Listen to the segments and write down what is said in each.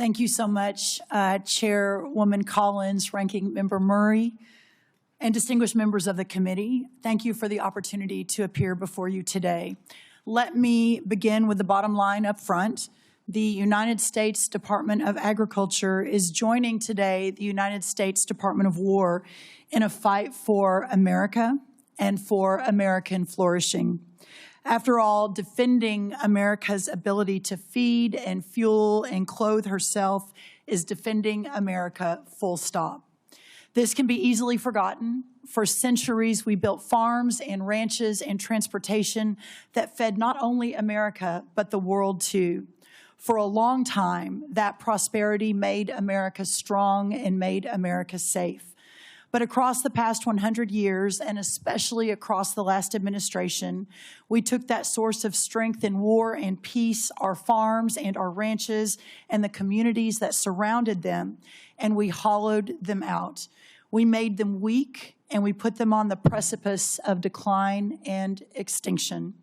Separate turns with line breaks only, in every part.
Thank you so much, Chairwoman Collins, Ranking Member Murray, and distinguished members of the committee. Thank you for the opportunity to appear before you today. Let me begin with the bottom line up front. The United States Department of Agriculture is joining today the United States Department of War in a fight for America and for American flourishing. After all, defending America's ability to feed and fuel and clothe herself is defending America, full stop. This can be easily forgotten. For centuries, we built farms and ranches and transportation that fed not only America, but the world too. For a long time, that prosperity made America strong and made America safe. But across the past 100 years, and especially across the last administration, we took that source of strength in war and peace, our farms and our ranches, and the communities that surrounded them, and we hollowed them out. We made them weak, and we put them on the precipice of decline and extinction.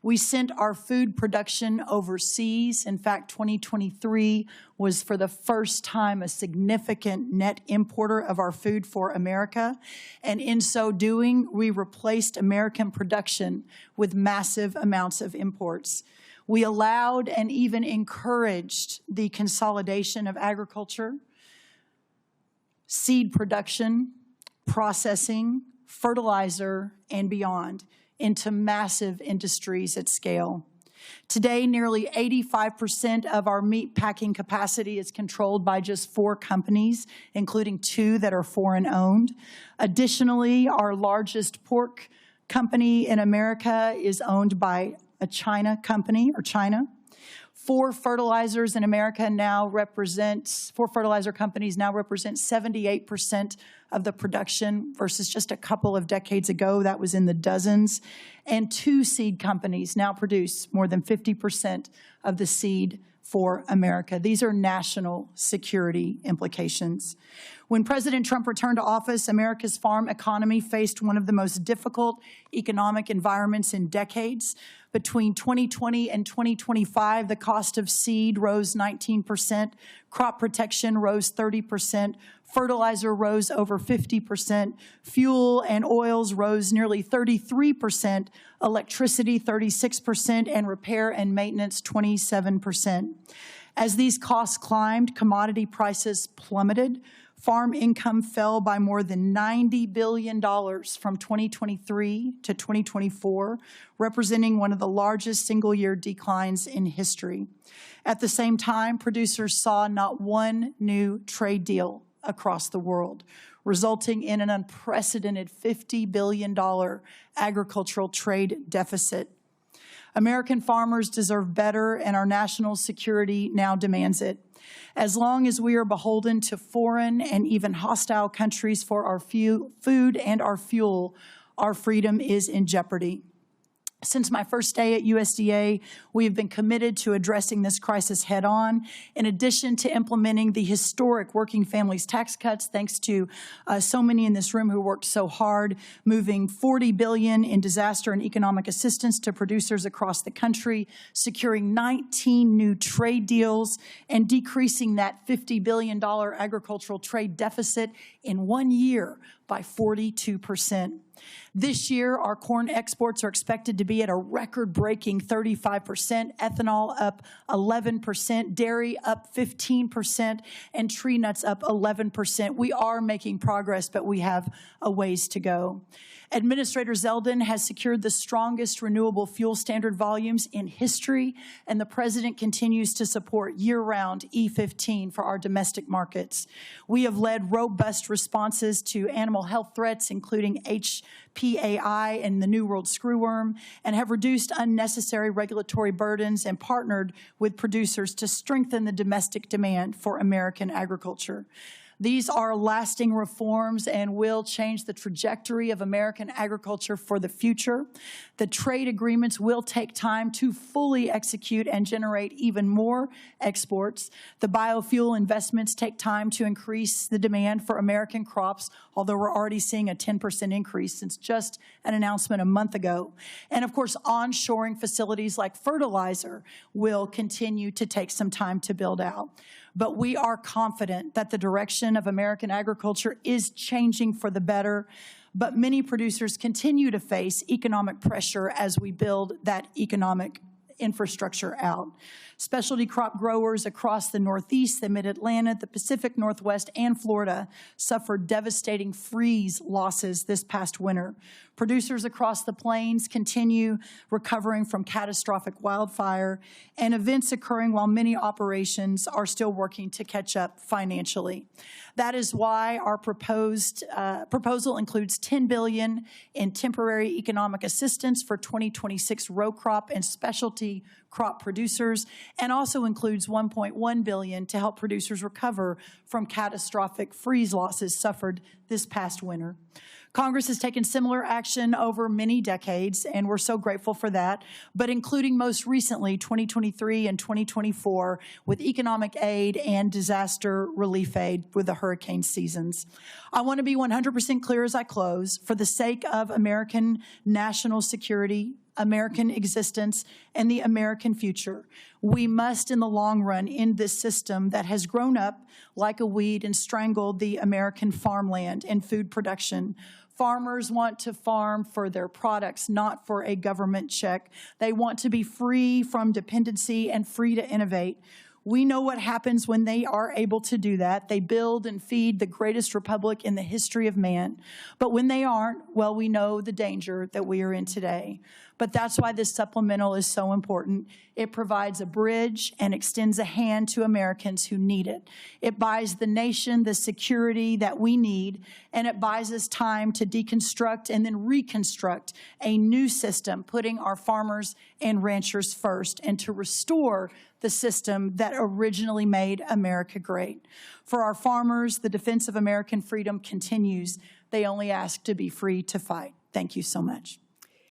We sent our food production overseas. In fact, 2023 was for the first time a significant net importer of our food for America. And in so doing, we replaced American production with massive amounts of imports. We allowed and even encouraged the consolidation of agriculture, seed production, processing, fertilizer, and beyond, into massive industries at scale. Today, nearly 85% of our meat packing capacity is controlled by just 4 companies, including 2 that are foreign-owned. Additionally, our largest pork company in America is owned by a China company, or China. 4 fertilizer companies now represent 78% of the production versus just a couple of decades ago, that was in the dozens. And 2 seed companies now produce more than 50% of the seed for America. These are national security implications. When President Trump returned to office, America's farm economy faced one of the most difficult economic environments in decades. Between 2020 and 2025, the cost of seed rose 19%, crop protection rose 30%, fertilizer rose over 50%, fuel and oils rose nearly 33%, electricity 36%, and repair and maintenance 27%. As these costs climbed, commodity prices plummeted. Farm income fell by more than $90 billion from 2023 to 2024, representing one of the largest single-year declines in history. At the same time, producers saw not one new trade deal across the world, resulting in an unprecedented $50 billion agricultural trade deficit. American farmers deserve better, and our national security now demands it. As long as we are beholden to foreign and even hostile countries for our food and our fuel, our freedom is in jeopardy. Since my first day at USDA, we have been committed to addressing this crisis head-on. In addition to implementing the historic working families tax cuts, thanks to so many in this room who worked so hard, moving $40 billion in disaster and economic assistance to producers across the country, securing 19 new trade deals, and decreasing that $50 billion agricultural trade deficit in 1 year by 42%. This year, our corn exports are expected to be at a record-breaking 35%, ethanol up 11%, dairy up 15%, and tree nuts up 11%. We are making progress, but we have a ways to go. Administrator Zeldin has secured the strongest renewable fuel standard volumes in history, and the President continues to support year-round E15 for our domestic markets. We have led robust responses to animal health threats, including HPAI and the New World screwworm, and have reduced unnecessary regulatory burdens and partnered with producers to strengthen the domestic demand for American agriculture. These are lasting reforms and will change the trajectory of American agriculture for the future. The trade agreements will take time to fully execute and generate even more exports. The biofuel investments take time to increase the demand for American crops, although we're already seeing a 10% increase since just an announcement a month ago. And of course, onshoring facilities like fertilizer will continue to take some time to build out. but we are confident that the direction of American agriculture is changing for the better. But many producers continue to face economic pressure as we build that economic infrastructure out. Specialty crop growers across the Northeast, the Mid-Atlantic, the Pacific Northwest, and Florida suffered devastating freeze losses this past winter. Producers across the plains continue recovering from catastrophic wildfire and events occurring while many operations are still working to catch up financially. That is why our proposal includes $10 billion in temporary economic assistance for 2026 row crop and specialty crop producers, and also includes $1.1 billion to help producers recover from catastrophic freeze losses suffered this past winter. Congress has taken similar action over many decades, and we're so grateful for that, but including most recently 2023 and 2024 with economic aid and disaster relief aid with the hurricane seasons. I want to be 100% clear as I close. For the sake of American national security, American existence, and the American future, we must, in the long run, end this system that has grown up like a weed and strangled the American farmland and food production. Farmers want to farm for their products, not for a government check. They want to be free from dependency and free to innovate. We know what happens when they are able to do that. They build and feed the greatest republic in the history of man. But when they aren't, well, we know the danger that we are in today. But that's why this supplemental is so important. It provides a bridge and extends a hand to Americans who need it. It buys the nation the security that we need, and it buys us time to deconstruct and then reconstruct a new system, putting our farmers and ranchers first, and to restore the system that originally made America great. For our farmers, the defense of American freedom continues. They only ask to be free to fight. Thank you so much.